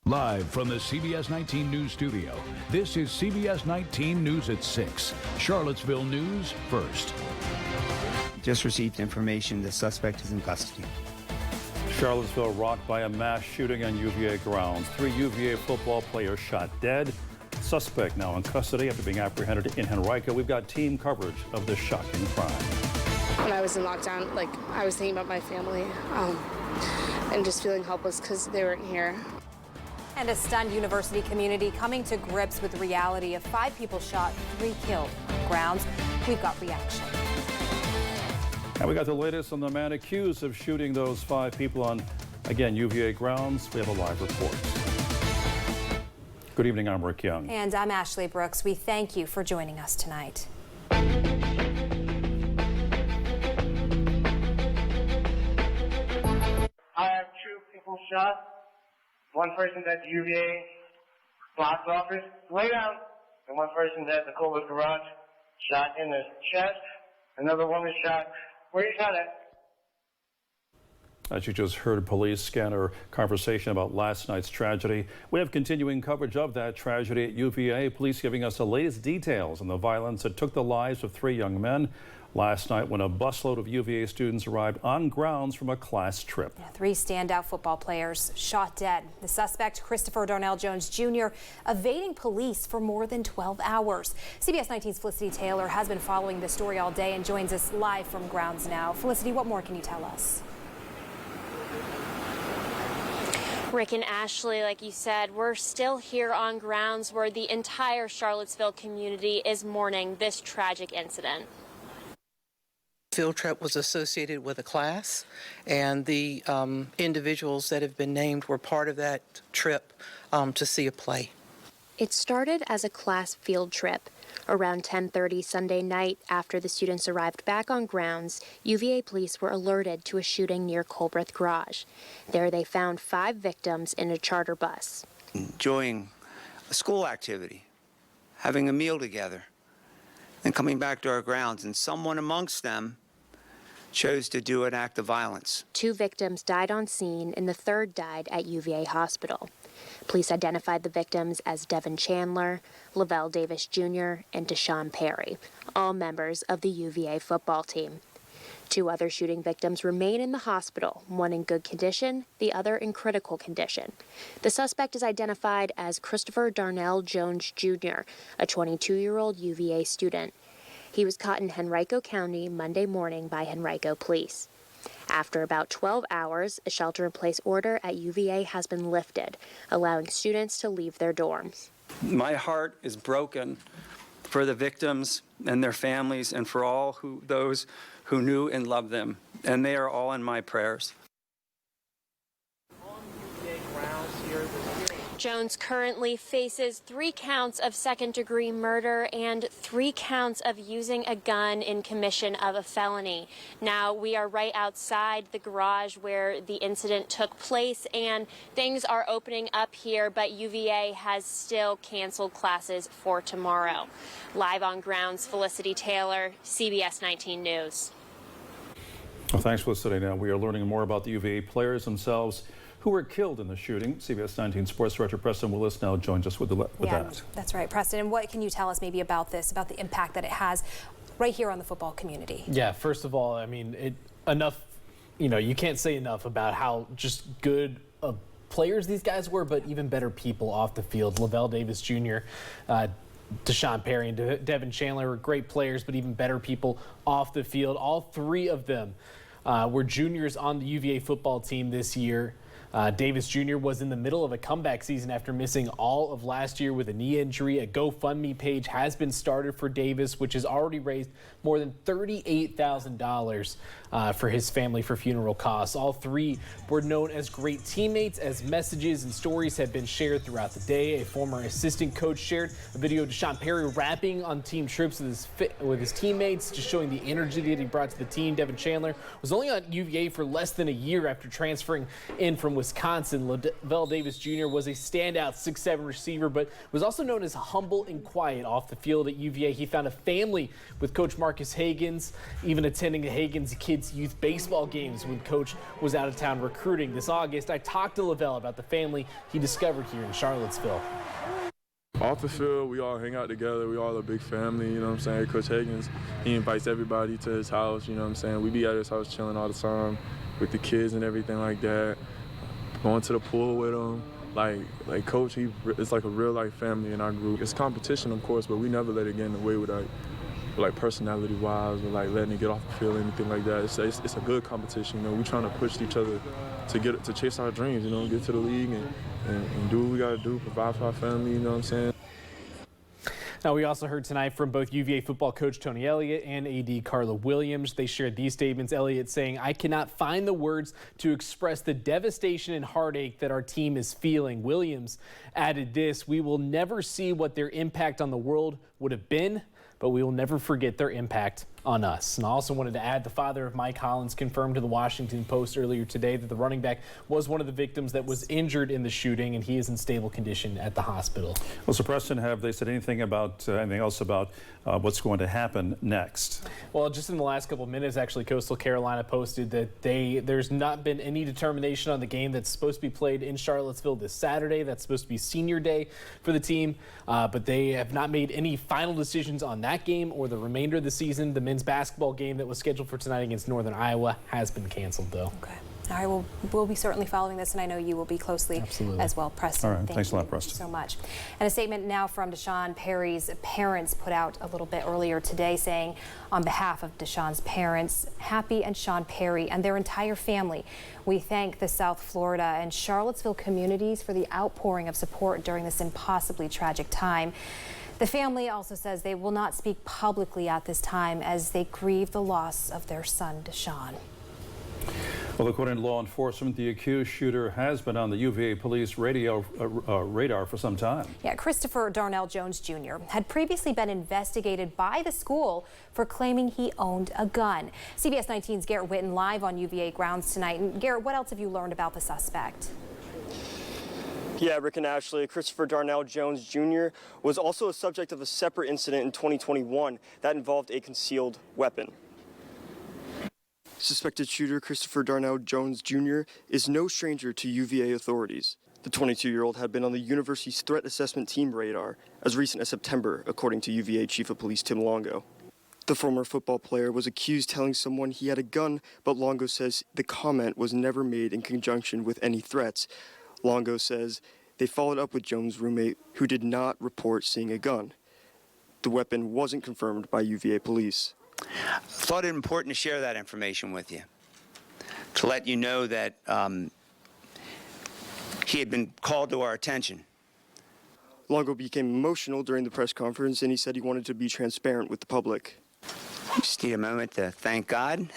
Live from the CBS19 News Studio, this is CBS19 News at 6. Charlottesville News first. Just received information the suspect is in custody. Charlottesville rocked by a mass shooting on UVA grounds. 3 UVA football players shot dead. Suspect now in custody after being apprehended in Henrico. We've got team coverage of this shocking crime. When I was in lockdown, I was thinking about my family and just feeling helpless because they weren't here. And a stunned university community coming to grips with the reality of 5 people shot, 3 killed on grounds. We've got reaction. And we got the latest on the man accused of shooting those 5 people on, again, UVA grounds. We have a live report. Good evening, I'm Rick Young. And I'm Ashley Brooks. We thank you for joining us tonight. 2 people shot. 1 person at the UVA box office, lay down, and 1 person at the Cole's garage, shot in the chest. Another woman shot where you shot at. As you just heard, police scanner conversation about last night's tragedy. We have continuing coverage of that tragedy at UVA. Police giving us the latest details on the violence that took the lives of 3 young men last night when a busload of UVA students arrived on grounds from a class trip. 3 standout football players shot dead. The suspect, Christopher Darnell Jones Jr., evading police for more than 12 hours. CBS 19's Felicity Taylor has been following this story all day and joins us live from grounds now. Felicity, what more can you tell us? Rick and Ashley, like you said, we're still here on grounds where the entire Charlottesville community is mourning this tragic incident. Field trip was associated with a class, and the individuals that have been named were part of that trip to see a play. It started as a class field trip. Around 10:30 Sunday night, after the students arrived back on grounds, UVA police were alerted to a shooting near Colbreth Garage. There they found 5 victims in a charter bus. Enjoying a school activity, having a meal together, and coming back to our grounds, and someone amongst them chose to do an act of violence. 2 victims died on scene, and the 3rd died at UVA Hospital. Police identified the victims as Devin Chandler, Lavelle Davis Jr., and Deshaun Perry, all members of the UVA football team. 2 other shooting victims remain in the hospital, one in good condition, the other in critical condition. The suspect is identified as Christopher Darnell Jones Jr., a 22-year-old UVA student. He was caught in Henrico County Monday morning by Henrico police. After about 12 hours, a shelter-in-place order at UVA has been lifted, allowing students to leave their dorms. My heart is broken for the victims and their families and for all those who knew and loved them, and they are all in my prayers. Jones currently faces 3 counts of second-degree murder and 3 counts of using a gun in commission of a felony. Now, we are right outside the garage where the incident took place, and things are opening up here, but UVA has still canceled classes for tomorrow. Live on grounds, Felicity Taylor, CBS 19 News. Well, thanks, Felicity. Now we are learning more about the UVA players themselves who were killed in the shooting. CBS 19 Sports Director Preston Willis now joins us with that. That's right, Preston. And what can you tell us maybe about this, about the impact that it has right here on the football community? Yeah, first of all, I mean, you can't say enough about how just good players these guys were, but even better people off the field. Lavelle Davis Jr., Deshaun Perry and Devin Chandler were great players, but even better people off the field. All 3 of them were juniors on the UVA football team this year. Davis Jr. was in the middle of a comeback season after missing all of last year with a knee injury. A GoFundMe page has been started for Davis, which has already raised more than $38,000 for his family for funeral costs. All 3 were known as great teammates as messages and stories have been shared throughout the day. A former assistant coach shared a video of Deshaun Perry rapping on team trips with his teammates, just showing the energy that he brought to the team. Devin Chandler was only on UVA for less than a year after transferring in from Wisconsin. Lavelle Davis Jr. was a standout 6'7" receiver, but was also known as humble and quiet off the field at UVA. He found a family with Coach Marcus Hagans, even attending the Hagans Kids kids' youth baseball games when Coach was out of town recruiting this August. I talked to Lavelle about the family he discovered here in Charlottesville. Off the field, we all hang out together. We all a big family, you know what I'm saying? Coach Higgins, he invites everybody to his house, you know what I'm saying? We be at his house chilling all the time with the kids and everything like that, going to the pool with them. Like Coach, it's like a real life family in our group. It's competition, of course, but we never let it get in the way with like personality-wise or like letting it get off the field or anything like that. It's a good competition, you know. We trying to push each other to chase our dreams, you know, get to the league and do what we got to do, provide for our family, you know what I'm saying? Now, we also heard tonight from both UVA football coach Tony Elliott and AD Carla Williams. They shared these statements. Elliott saying, "I cannot find the words to express the devastation and heartache that our team is feeling." Williams added this, "We will never see what their impact on the world would have been, but we will never forget their impact on us." And I also wanted to add, the father of Mike Hollins confirmed to the Washington Post earlier today that the running back was one of the victims that was injured in the shooting, and he is in stable condition at the hospital. Well, so Preston, have they said anything else about what's going to happen next? Well, just in the last couple of minutes, actually, Coastal Carolina posted that there's not been any determination on the game that's supposed to be played in Charlottesville this Saturday. That's supposed to be senior day for the team, but they have not made any final decisions on that game or the remainder of the season. The men's basketball game that was scheduled for tonight against Northern Iowa has been canceled, though. Okay. All right, we'll be certainly following this, and I know you will be closely as well, Preston. All right, thanks a lot, Preston. Thank you so much. And a statement now from Deshaun Perry's parents put out a little bit earlier today saying, on behalf of Deshaun's parents, Happy and Sean Perry and their entire family, we thank the South Florida and Charlottesville communities for the outpouring of support during this impossibly tragic time. The family also says they will not speak publicly at this time as they grieve the loss of their son, Deshaun. Well, according to law enforcement, the accused shooter has been on the UVA police radar for some time. Yeah, Christopher Darnell Jones Jr. had previously been investigated by the school for claiming he owned a gun. CBS 19's Garrett Witten live on UVA grounds tonight. And Garrett, what else have you learned about the suspect? Yeah, Rick and Ashley, Christopher Darnell Jones Jr. was also a subject of a separate incident in 2021 that involved a concealed weapon. Suspected shooter Christopher Darnell Jones Jr. is no stranger to UVA authorities. The 22-year-old had been on the university's threat assessment team radar as recent as September, according to UVA Chief of Police Tim Longo. The former football player was accused telling someone he had a gun, but Longo says the comment was never made in conjunction with any threats. Longo says they followed up with Jones' roommate, who did not report seeing a gun. The weapon wasn't confirmed by UVA police. I thought it important to share that information with you, to let you know that he had been called to our attention. Longo became emotional during the press conference, and he said he wanted to be transparent with the public. Just need a moment to thank God.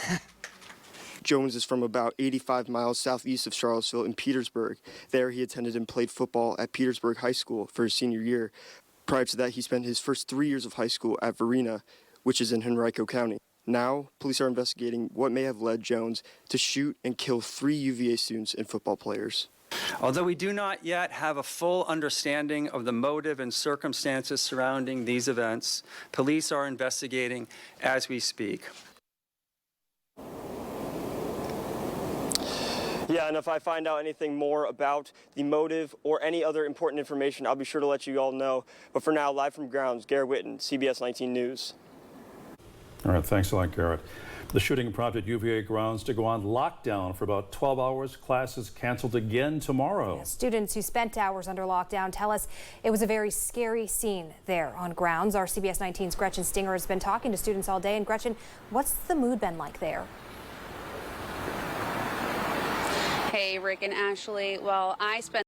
Jones is from about 85 miles southeast of Charlottesville in Petersburg. There he attended and played football at Petersburg High School for his senior year. Prior to that, he spent his first 3 years of high school at Varina, which is in Henrico County. Now, police are investigating what may have led Jones to shoot and kill 3 UVA students and football players. Although we do not yet have a full understanding of the motive and circumstances surrounding these events, police are investigating as we speak. Yeah, and if I find out anything more about the motive or any other important information, I'll be sure to let you all know. But for now, live from grounds, Garrett Witten, CBS 19 News. All right, thanks a lot, Garrett. The shooting prompted UVA grounds to go on lockdown for about 12 hours. Classes canceled again tomorrow. Yeah, students who spent hours under lockdown tell us it was a very scary scene there on grounds. Our CBS 19's Gretchen Stinger has been talking to students all day. And Gretchen, what's the mood been like there? Hey, Rick and Ashley. Well, I spent